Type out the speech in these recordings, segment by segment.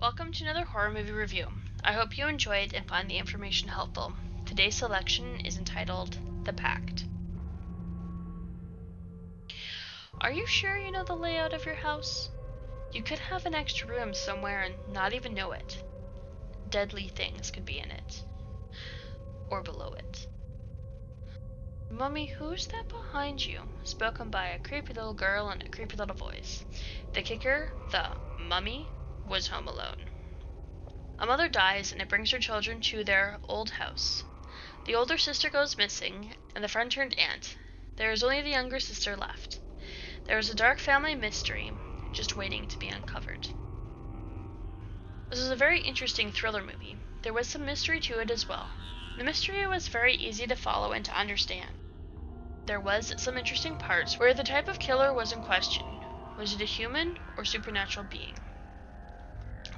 Welcome to another horror movie review. I hope you enjoyed and find the information helpful. Today's selection is entitled The Pact. Are you sure you know the layout of your house? You could have an extra room somewhere and not even know it. Deadly things could be in it. Or below it. Mummy, who's that behind you? Spoken by a creepy little girl and a creepy little voice. The kicker, the mummy, was home alone. A mother dies and it brings her children to their old house. The older sister goes missing, and the friend-turned aunt. There is only the younger sister left. There is a dark family mystery, just waiting to be uncovered. This was a very interesting thriller movie. There was some mystery to it as well. The mystery was very easy to follow and to understand. There was some interesting parts where the type of killer was in question. Was it a human or supernatural being?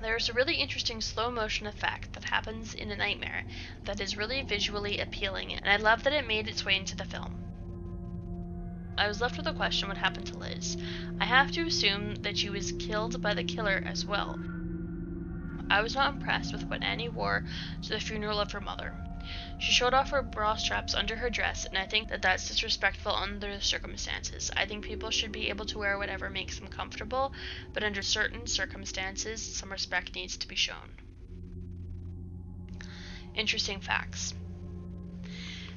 There is a really interesting slow motion effect that happens in a nightmare that is really visually appealing, and I love that it made its way into the film. I was left with a question: what happened to Liz? I have to assume that she was killed by the killer as well. I was not impressed with what Annie wore to the funeral of her mother. She showed off her bra straps under her dress, and I think that that's disrespectful under the circumstances. I think people should be able to wear whatever makes them comfortable, but under certain circumstances, some respect needs to be shown. Interesting facts.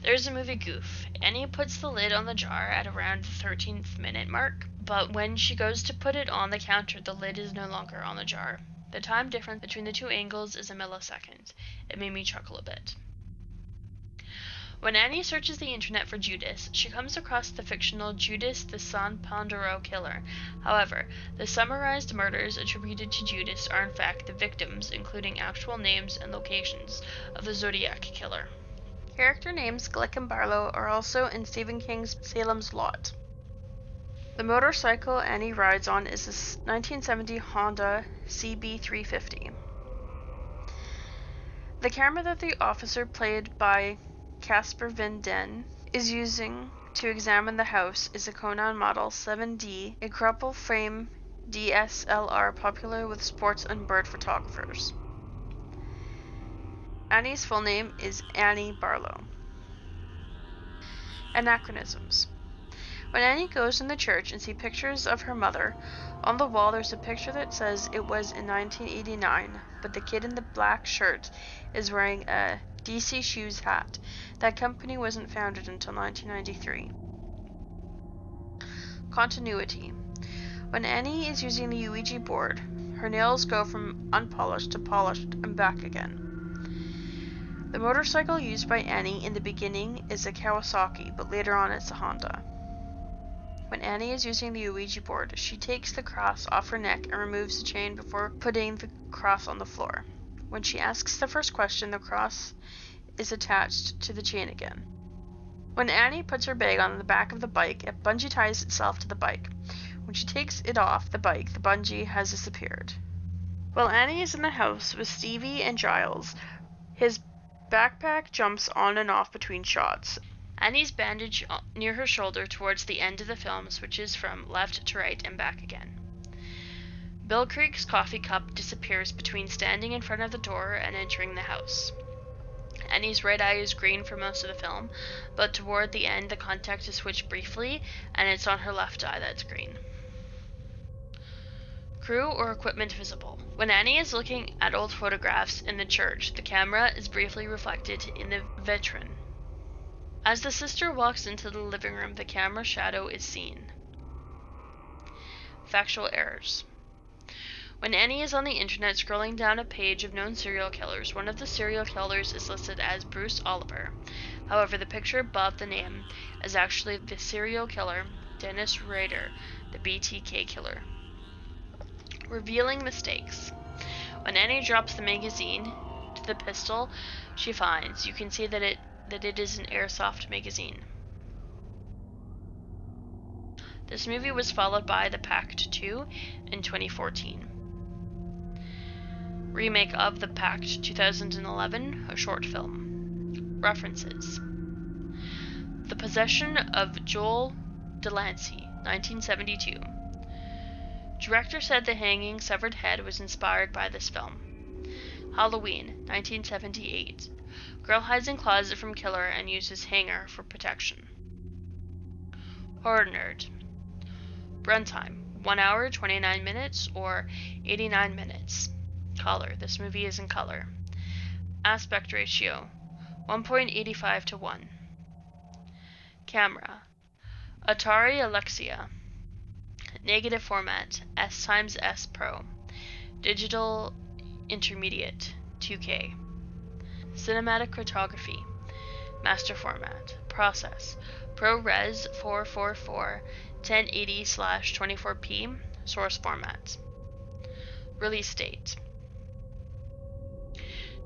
There's a movie goof. Annie puts the lid on the jar at around the 13th minute mark, but when she goes to put it on the counter, the lid is no longer on the jar. The time difference between the two angles is a millisecond. It made me chuckle a bit. When Annie searches the internet for Judas, she comes across the fictional Judas the San Pandoro killer. However, the summarized murders attributed to Judas are in fact the victims, including actual names and locations, of the Zodiac killer. Character names Glick and Barlow are also in Stephen King's Salem's Lot. The motorcycle Annie rides on is a 1970 Honda CB350. The camera that the officer, played by Casper Van Den, is using to examine the house is a Conan Model 7D, a crumple frame DSLR popular with sports and bird photographers. Annie's full name is Annie Barlow. Anachronisms. When Annie goes in the church and sees pictures of her mother, on the wall there's a picture that says it was in 1989, but the kid in the black shirt is wearing a DC Shoes hat. That company wasn't founded until 1993. Continuity. When Annie is using the Ouija board, her nails go from unpolished to polished and back again. The motorcycle used by Annie in the beginning is a Kawasaki, but later on it's a Honda. When Annie is using the Ouija board, she takes the cross off her neck and removes the chain before putting the cross on the floor. When she asks the first question, the cross is attached to the chain again. When Annie puts her bag on the back of the bike, a bungee ties itself to the bike. When she takes it off the bike, the bungee has disappeared. While Annie is in the house with Stevie and Giles, his backpack jumps on and off between shots. Annie's bandage near her shoulder towards the end of the film switches from left to right and back again. Bill Creek's coffee cup disappears between standing in front of the door and entering the house. Annie's right eye is green for most of the film, but toward the end the contact is switched briefly and it's on her left eye that's green. Crew or equipment visible. When Annie is looking at old photographs in the church, the camera is briefly reflected in the vitrine. As the sister walks into the living room, the camera shadow is seen. Factual errors. When Annie is on the internet scrolling down a page of known serial killers, one of the serial killers is listed as Bruce Oliver. However, the picture above the name is actually the serial killer, Dennis Rader, the BTK killer. Revealing mistakes. When Annie drops the magazine to the pistol she finds, you can see that it is an airsoft magazine. This movie was followed by The Pact 2 in 2014. Remake of The Pact 2011, a short film. References. The Possession of Joel Delancey, 1972. Director said the hanging severed head was inspired by this film. Halloween, 1978. Girl hides in closet from killer and uses hanger for protection. Horror Nerd. Runtime, 1 hour, 29 minutes, or 89 minutes. Color, this movie is in color. Aspect ratio, 1.85 to 1. Camera, Arri Alexa. Negative format, SxS Pro. Digital intermediate, 2K. Cinematography, master format. Process, ProRes 444 1080/24p, source format. Release date,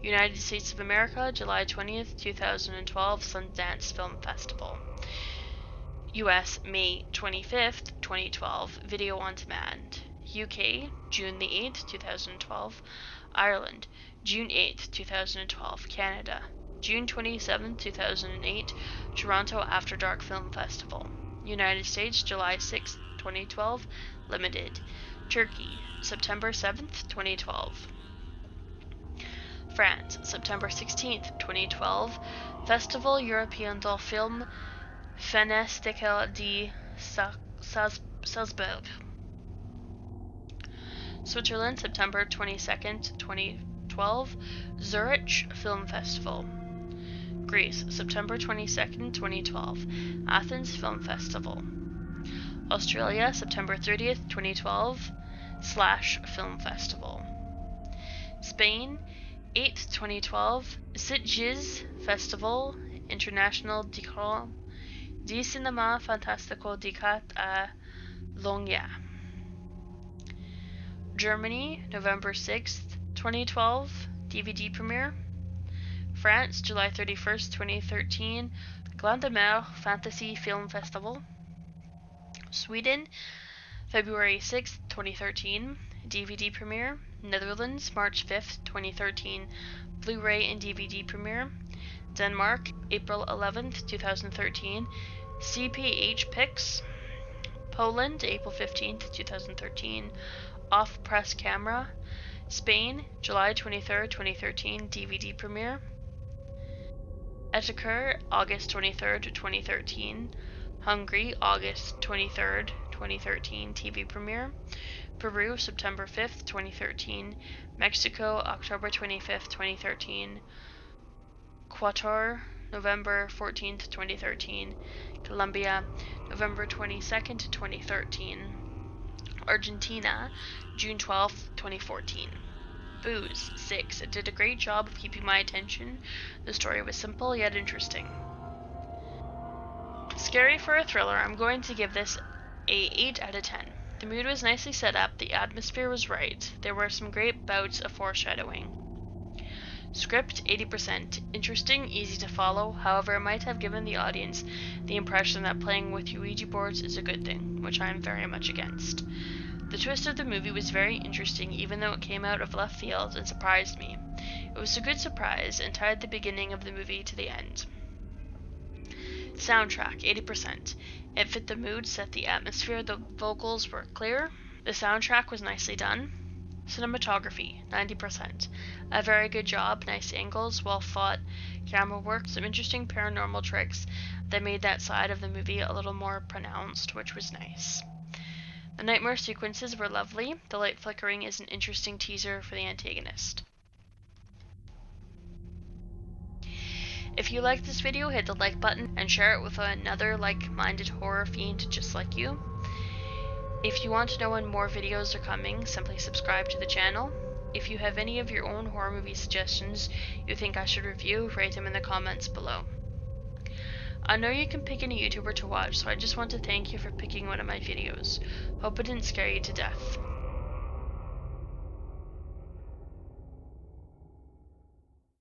United States of America, July 20th, 2012, Sundance Film Festival. US, May 25th, 2012, video on demand. UK, June the 8th, 2012. Ireland, June 8th, 2012. Canada, June 27th, 2008, Toronto After Dark Film Festival. United States, July 6th, 2012, limited. Turkey, September 7th, 2012. France, September 16th, 2012, Festival Européen du Film Fenestival de Salzburg. Switzerland, September 22nd, 2012, Zurich Film Festival. Greece, September 22nd, 2012, Athens Film Festival. Australia, September 30th, 2012, / Film Festival. Spain, 8th, 2012, Sitges Festival International di Cinema Fantastico dedicat à Longya. Germany, November 6th, 2012, DVD premiere. France, July 31st, 2013, Glandamer Fantasy Film Festival. Sweden, February 6th, 2013, DVD premiere. Netherlands, March 5th, 2013, Blu-ray and DVD premiere. Denmark, April 11th, 2013, CPH Pix. Poland, April 15th, 2013, Off Press Camera. Spain, July 23rd, 2013, DVD premiere. Etiquette, August 23rd, 2013. Hungary, August 23rd, 2013, TV premiere. Peru, September 5th, 2013. Mexico, October 25th, 2013. Ecuador, November 14th, 2013. Colombia, November 22nd, 2013. Argentina, June 12th, 2014. Booze, 6. It did a great job of keeping my attention. The story was simple yet interesting. Scary for a thriller, I'm going to give this a 8 out of 10. The mood was nicely set up, the atmosphere was right, there were some great bouts of foreshadowing. Script, 80%. Interesting, easy to follow, however it might have given the audience the impression that playing with Ouija boards is a good thing, which I am very much against. The twist of the movie was very interesting even though it came out of left field and surprised me. It was a good surprise and tied the beginning of the movie to the end. Soundtrack, 80%. It fit the mood, set the atmosphere, the vocals were clear. The soundtrack was nicely done. Cinematography, 90%. A very good job, nice angles, well thought camera work, some interesting paranormal tricks that made that side of the movie a little more pronounced, which was nice. The nightmare sequences were lovely. The light flickering is an interesting teaser for the antagonist. If you liked this video, hit the like button and share it with another like-minded horror fiend just like you. If you want to know when more videos are coming, simply subscribe to the channel. If you have any of your own horror movie suggestions you think I should review, write them in the comments below. I know you can pick any YouTuber to watch, so I just want to thank you for picking one of my videos. Hope it didn't scare you to death.